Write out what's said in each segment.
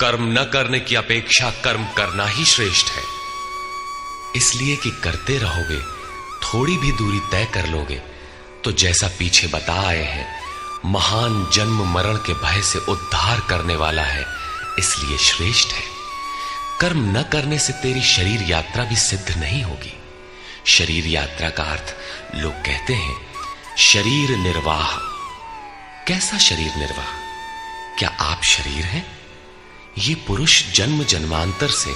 कर्म न करने की अपेक्षा कर्म करना ही श्रेष्ठ है। इसलिए कि करते रहोगे, थोड़ी भी दूरी तय कर लोगे तो जैसा पीछे बता आए हैं, महान जन्म मरण के भय से उद्धार करने वाला है, इसलिए श्रेष्ठ है। कर्म न करने से तेरी शरीर यात्रा भी सिद्ध नहीं होगी। शरीर यात्रा का अर्थ लोग कहते हैं शरीर निर्वाह। कैसा शरीर निर्वाह? क्या आप शरीर हैं? ये पुरुष जन्म जन्मांतर से,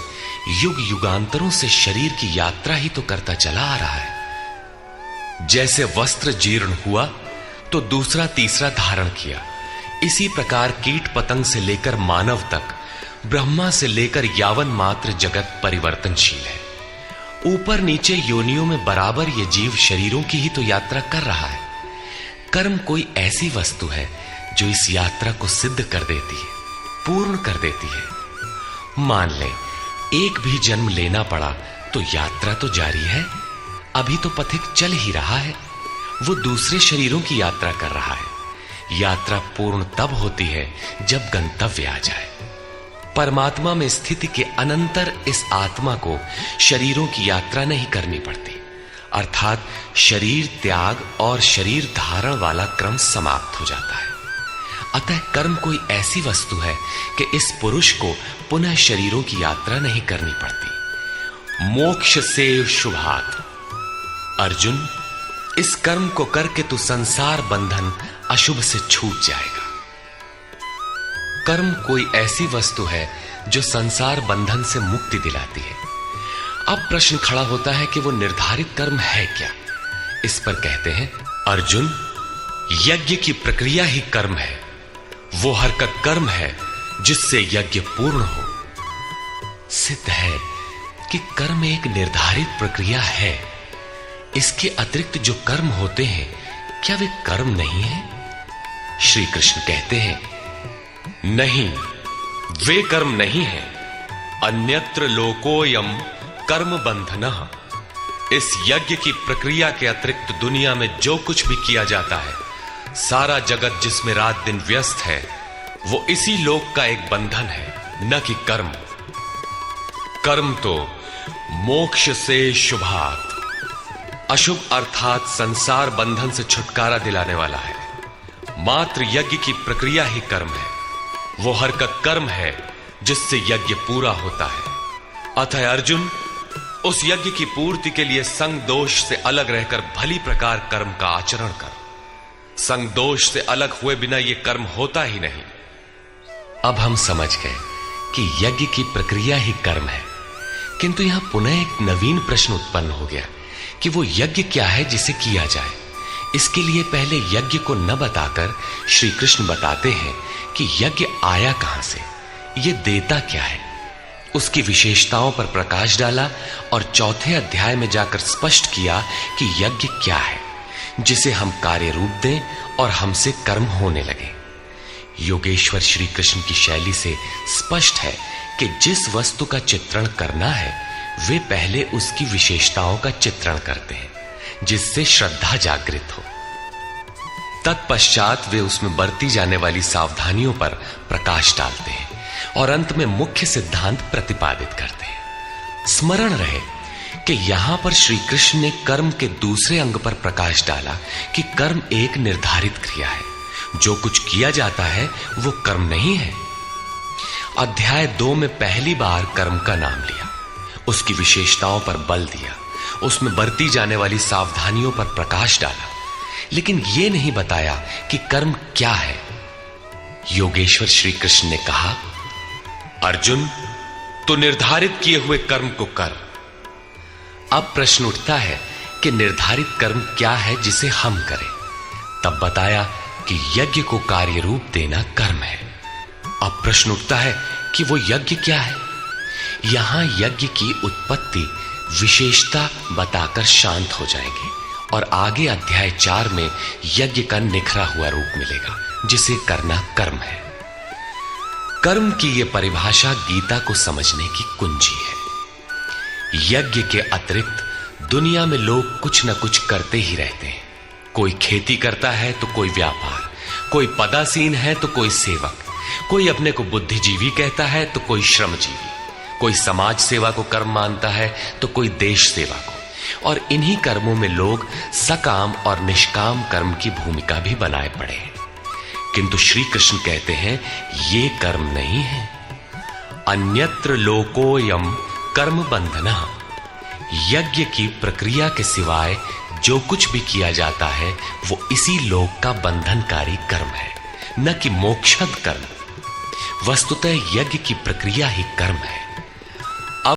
युग युगांतरों से शरीर की यात्रा ही तो करता चला आ रहा है। जैसे वस्त्र जीर्ण हुआ तो दूसरा तीसरा धारण किया, इसी प्रकार कीट पतंग से लेकर मानव तक, ब्रह्मा से लेकर यावन मात्र जगत परिवर्तनशील है। ऊपर नीचे योनियों में बराबर ये जीव शरीरों की ही तो यात्रा कर रहा है। कर्म कोई ऐसी वस्तु है जो इस यात्रा को सिद्ध कर देती है, पूर्ण कर देती है। मान ले एक भी जन्म लेना पड़ा तो यात्रा तो जारी है। अभी तो पथिक चल ही रहा है, वो दूसरे शरीरों की यात्रा कर रहा है। यात्रा पूर्ण तब होती है जब गंतव्य आ जाए। परमात्मा में स्थिति के अनंतर इस आत्मा को शरीरों की यात्रा नहीं करनी पड़ती, अर्थात शरीर त्याग और शरीर धारण वाला क्रम समाप्त हो जाता है। अतः कर्म कोई ऐसी वस्तु है कि इस पुरुष को पुनः शरीरों की यात्रा नहीं करनी पड़ती। मोक्ष से शुभात। अर्जुन, इस कर्म को करके तू संसार बंधन अशुभ से छूट जाएगा। कर्म कोई ऐसी वस्तु है जो संसार बंधन से मुक्ति दिलाती है। अब प्रश्न खड़ा होता है कि वो निर्धारित कर्म है क्या? इस पर कहते हैं, अर्जुन, यज्ञ की प्रक्रिया ही कर्म है। वो हरकत कर्म है जिससे यज्ञ पूर्ण हो। सिद्ध है कि कर्म एक निर्धारित प्रक्रिया है। इसके अतिरिक्त जो कर्म होते हैं, क्या वे कर्म नहीं है? श्री कृष्ण कहते हैं, नहीं, वे कर्म नहीं है। अन्यत्र लोकोयम कर्म बंधनः। इस यज्ञ की प्रक्रिया के अतिरिक्त दुनिया में जो कुछ भी किया जाता है, सारा जगत जिसमें रात दिन व्यस्त है, वो इसी लोक का एक बंधन है, न कि कर्म। कर्म तो मोक्ष से शुभात। अशुभ अर्थात संसार बंधन से छुटकारा दिलाने वाला है। मात्र यज्ञ की प्रक्रिया ही कर्म है। वो हरकत कर्म है जिससे यज्ञ पूरा होता है। अतः अर्जुन, उस यज्ञ की पूर्ति के लिए संग दोष से अलग रहकर भली प्रकार कर्म का आचरण कर। संग दोष से अलग हुए बिना यह कर्म होता ही नहीं। अब हम समझ गए कि यज्ञ की प्रक्रिया ही कर्म है, किंतु यहां पुनः एक नवीन प्रश्न उत्पन्न हो गया कि वो यज्ञ क्या है जिसे किया जाए। इसके लिए पहले यज्ञ को न बताकर श्री कृष्ण बताते हैं कि यज्ञ आया कहां से, ये देता क्या है। उसकी विशेषताओं पर प्रकाश डाला और चौथे अध्याय में जाकर स्पष्ट किया कि यज्ञ क्या है, जिसे हम कार्य रूप दें और हमसे कर्म होने लगे। योगेश्वर श्री कृष्ण की शैली से स्पष्ट है कि जिस वस्तु का चित्रण करना है, वे पहले उसकी विशेषताओं का चित्रण करते हैं, जिससे श्रद्धा जागृत हो। तत्पश्चात वे उसमें बरती जाने वाली सावधानियों पर प्रकाश डालते हैं और अंत में मुख्य सिद्धांत प्रतिपादित करते हैं। स्मरण रहे कि यहां पर श्री कृष्ण ने कर्म के दूसरे अंग पर प्रकाश डाला कि कर्म एक निर्धारित क्रिया है। जो कुछ किया जाता है वो कर्म नहीं है। अध्याय 2 में पहली बार कर्म का नाम लिया, उसकी विशेषताओं पर बल दिया, उसमें बरती जाने वाली सावधानियों पर प्रकाश डाला, लेकिन यह नहीं बताया कि कर्म क्या है। योगेश्वर श्री कृष्ण ने कहा, अर्जुन, तो निर्धारित किए हुए कर्म को कर। अब प्रश्न उठता है कि निर्धारित कर्म क्या है जिसे हम करें। तब बताया कि यज्ञ को कार्य रूप देना कर्म है। अब प्रश्न उठता है कि वो यज्ञ क्या है। यहां यज्ञ की उत्पत्ति विशेषता बताकर शांत हो जाएंगे और आगे अध्याय 4 में यज्ञ का निखरा हुआ रूप मिलेगा, जिसे करना कर्म है। कर्म की यह परिभाषा गीता को समझने की कुंजी है। यज्ञ के अतिरिक्त दुनिया में लोग कुछ न कुछ करते ही रहते हैं। कोई खेती करता है तो कोई व्यापार, कोई पदासीन है तो कोई सेवक, कोई अपने को बुद्धिजीवी कहता है तो कोई श्रमजीवी, कोई समाज सेवा को कर्म मानता है तो कोई देश सेवा को, और इन्हीं कर्मों में लोग सकाम और निष्काम कर्म की भूमिका भी बनाए पड़े हैं। किंतु श्री कृष्ण कहते हैं ये कर्म नहीं है। अन्यत्र लोकोयम कर्म बंधना। यज्ञ की प्रक्रिया के सिवाय जो कुछ भी किया जाता है वो इसी लोक का बंधनकारी कर्म है, न कि मोक्षद कर्म। वस्तुतः यज्ञ की प्रक्रिया ही कर्म है।